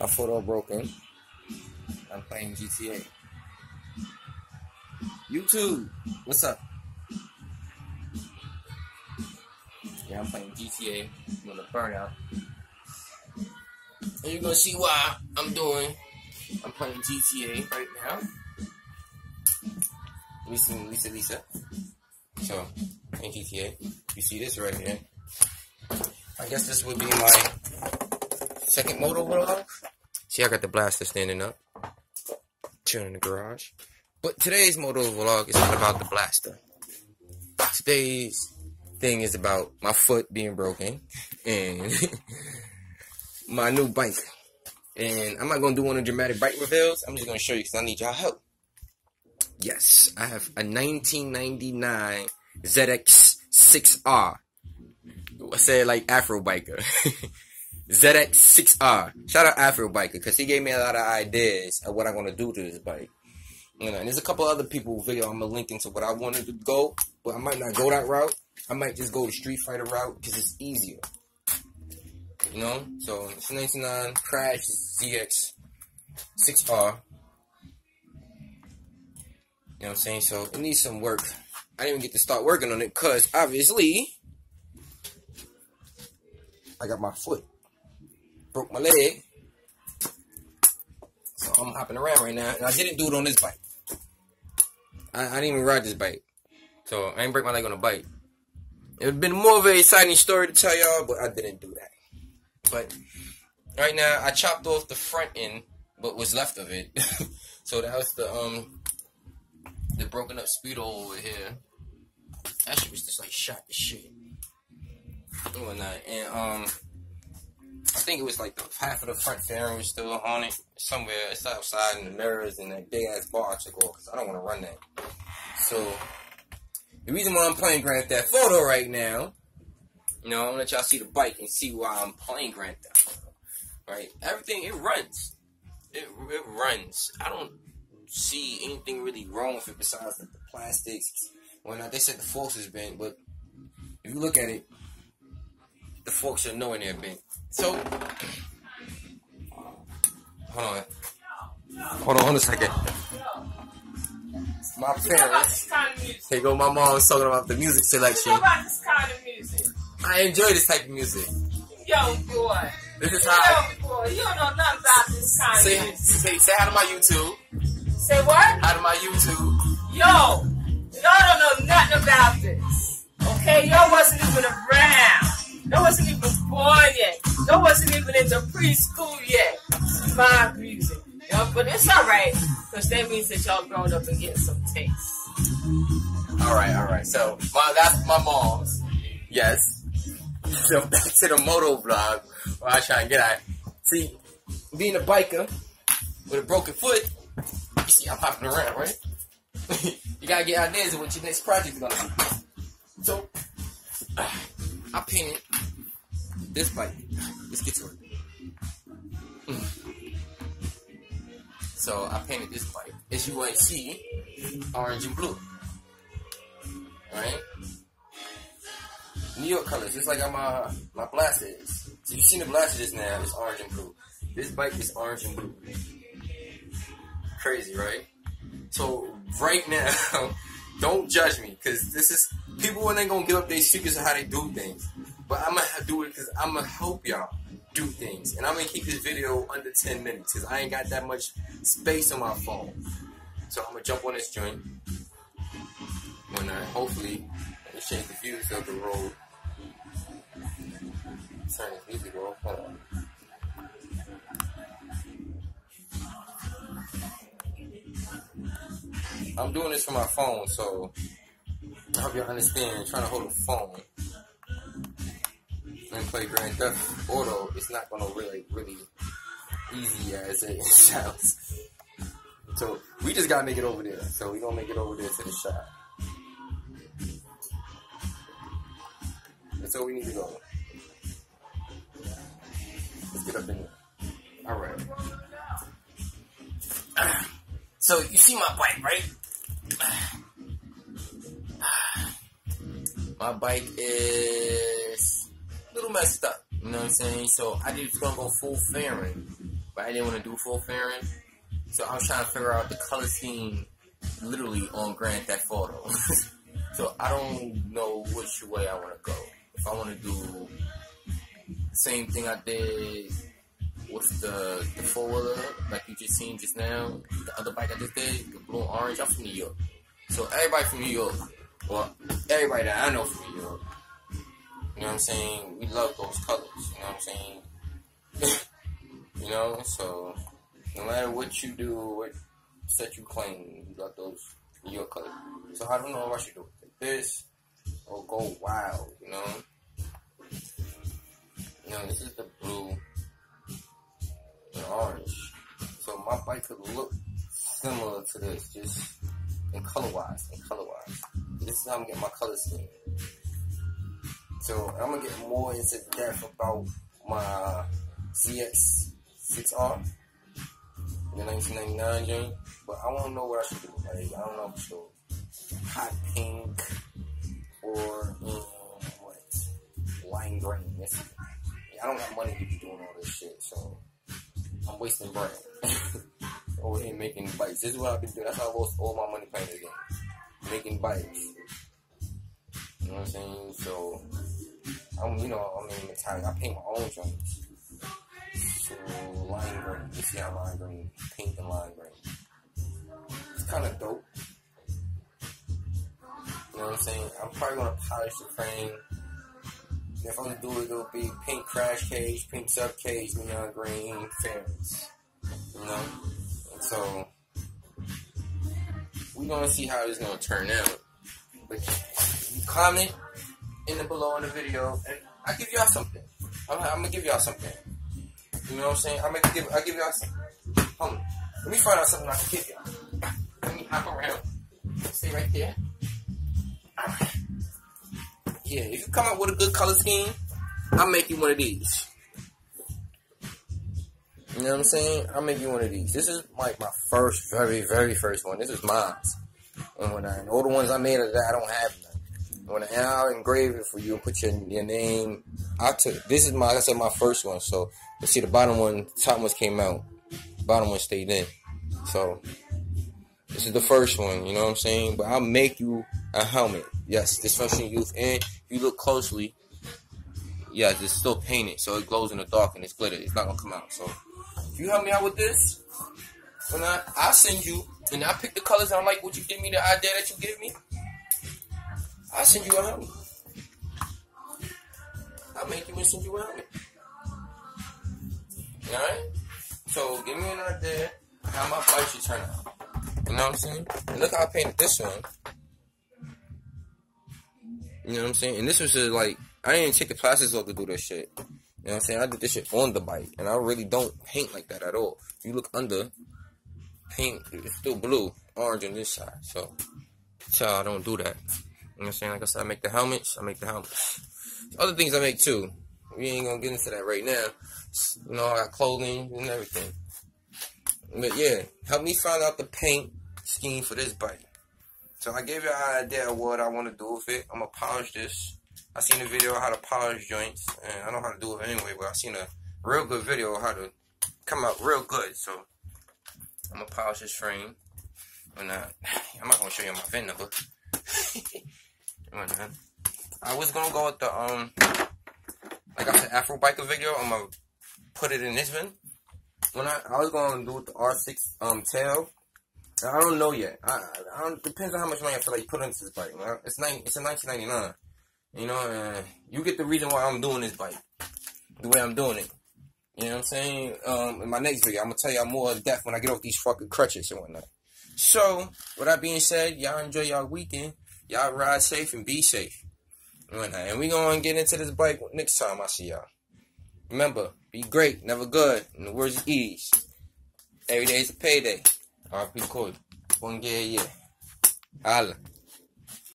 My photo broken. I'm playing GTA. YouTube, what's up? Yeah, I'm playing GTA. I'm gonna burn out. And you're gonna see why I'm playing GTA right now. Lisa. So, in GTA, you see this right here. I guess this would be my second moto vlog. See, I got the blaster standing up, chilling in the garage. But today's moto vlog is not about the blaster. Today's thing is about my foot being broken and my new bike. And I'm not gonna do one of the dramatic bike reveals. I'm just gonna show you because I need y'all help. Yes, I have a 1999 ZX6R. I said like Afro biker. ZX6R. Shout out Afro biker because he gave me a lot of ideas of what I'm gonna do to this bike. You know, and there's a couple other people video I'm gonna link into what I wanted to go, but I might not go that route. I might just go the Street Fighter route because it's easier. You know, so it's 99 Crash ZX6R. You know what I'm saying? So it needs some work. I didn't even get to start working on it because obviously I got my foot. Broke my leg. So I'm hopping around right now. And I didn't do it on this bike. I didn't even ride this bike. So I didn't break my leg on a bike. It would have been more of an exciting story to tell y'all, but I didn't do that. But right now I chopped off the front end, what was left of it. So that was the broken up speedo over here. That shit was just like shot to shit and whatnot. And I think it was like half of the front fairing was still on it somewhere. It's outside in the mirrors, and that big ass bar took off because I don't want to run that. So the reason why I'm playing Grand Theft Auto right now, you know, I'm gonna let y'all see the bike and see why I'm playing Grand Theft Auto. Right? Everything, it runs. It runs. I don't see anything really wrong with it besides like the plastics. Well, now they said the forks is bent, but if you look at it, the forks are nowhere near bent. So, hold on a second. My parents. Here go my mom's talking about the music selection. What about this kind of music? I enjoy this type of music. Yo, boy. This is how. Yo, boy. You don't know nothing about this kind of music. Say hi to my YouTube. Say what? Hi to my YouTube. Yo, y'all don't know nothing about this. Okay? Y'all wasn't even around. Y'all wasn't even born yet. Y'all wasn't even into preschool yet. My music. Yo, but it's alright. Because that means that y'all grown up and getting some taste. Alright. So, that's my mom's. Yes. So, back to the moto vlog where I try and get at. See, being a biker with a broken foot, you see I'm hopping around, right? You gotta get ideas of what your next project is gonna be. So, I painted this bike. Let's get to it. So I painted this bike. As you might see, orange and blue. Right? New York colors, just like how my blaster is. So you've seen the blaster just now, it's orange and blue. This bike is orange and blue. Crazy, right? So right now, don't judge me, because this is, people ain't gonna give up their secrets of how they do things. But I'm gonna do it because I'm gonna help y'all do things. And I'm gonna keep this video under 10 minutes because I ain't got that much space on my phone. So I'm gonna jump on this joint. When I hopefully change the views of the road. Turn this music off. Hold on. I'm doing this from my phone, so I hope you understand. Trying to hold a phone and play Grand Theft Auto, it's not gonna really easy as it sounds. So we just gotta make it over there. So we gonna make it over there to the shop. That's where we need to go. Let's get up in there. Alright. So you see my bike, right? My bike is a little messed up, you know what I'm saying? So I just gonna go full fairing. but I didn't want to do full fairing. So I was trying to figure out the color scheme literally on Grand Theft Auto. So I don't know which way I want to go. If I want to do the same thing I did with the four-wheeler, like you just seen just now, the other bike I just did, the blue and orange. I'm from New York. So everybody from New York, well, everybody that I know from New York, you know what I'm saying, we love those colors, you know what I'm saying? You know, so no matter what you do, what set you claim, you got those New York colors. So I don't know what I should do with this or go wild, you know? You know, this is the blue and orange. So my bike could look similar to this, just in color-wise. This is how I'm getting my color scheme. So I'm gonna get more into depth about my ZX6R, the 1999 joint, but I want to know what I should do. Like, I don't know if I should do hot pink or lime green. I don't have money to be doing all this shit, so I'm wasting bread over here making bikes. This is what I've been doing. That's how I lost all my money playing this game, making bikes. You know what I'm saying? So I'm Italian. I paint my own joints. So lime green. You see how lime green, pink and lime green. It's kind of dope. You know what I'm saying? I'm probably gonna polish the frame. If I'm gonna do it, it'll be pink crash cage, pink sub cage, neon green fairings. You know? And so we're gonna see how it's gonna turn out. But comment in the below in the video, and I give y'all something. I'm gonna give y'all something. You know what I'm saying? I'll give y'all something. Hold on. Let me find out something I can give y'all. Let me hop around. Stay right there. Alright. Yeah, if you come up with a good color scheme, I'll make you one of these. You know what I'm saying? I'll make you one of these. This is like my first, very, very first one. This is mine. And all the ones I made of that, I don't have none. And I'll engrave it for you and put your name. This is like I said, my first one. So you see the bottom one, the top ones came out. The bottom one stayed in. So this is the first one, you know what I'm saying? But I'll make you a helmet. Yes, dysfunctional youth. And if you look closely, yes, it's still painted, so it glows in the dark and it's glittered. It's not gonna come out. So if you help me out with this, when I'll send you, and I'll pick the colors I like what you give me, the idea that you give me. I'll send you a helmet. I'll make you and send you a helmet. Alright? So give me an idea how my bike should turn out. You know what I'm saying? And look how I painted this one. You know what I'm saying? And this was just like, I didn't even take the plastics off to do this shit. You know what I'm saying? I did this shit on the bike. And I really don't paint like that at all. If you look under, paint, it's still blue, orange on this side. So I don't do that. You know what I'm saying? Like I said, I make the helmets. Other things I make too. We ain't gonna get into that right now. You know, I got clothing and everything. But yeah, help me find out the paint scheme for this bike. So I gave you an idea of what I want to do with it. I'm going to polish this. I seen a video of how to polish joints. And I know how to do it anyway, but I seen a real good video of how to come out real good. So I'm going to polish this frame. And I'm not going to show you my VIN number. I was going to go with the, like I said, Afro Biker video. I'm going to put it in this VIN. When I was going to do with the R6 tail. I don't know yet. Depends on how much money I feel like put into this bike. It's a 1999. You know, you get the reason why I'm doing this bike, the way I'm doing it. You know what I'm saying? In my next video, I'm gonna tell y'all more in depth when I get off these fucking crutches and whatnot. So, with that being said, y'all enjoy y'all weekend. Y'all ride safe and be safe. And we gonna get into this bike next time I see y'all. Remember, be great, never good. In the words of ease. Every day is a payday. R.P. Coy. One year. Holla.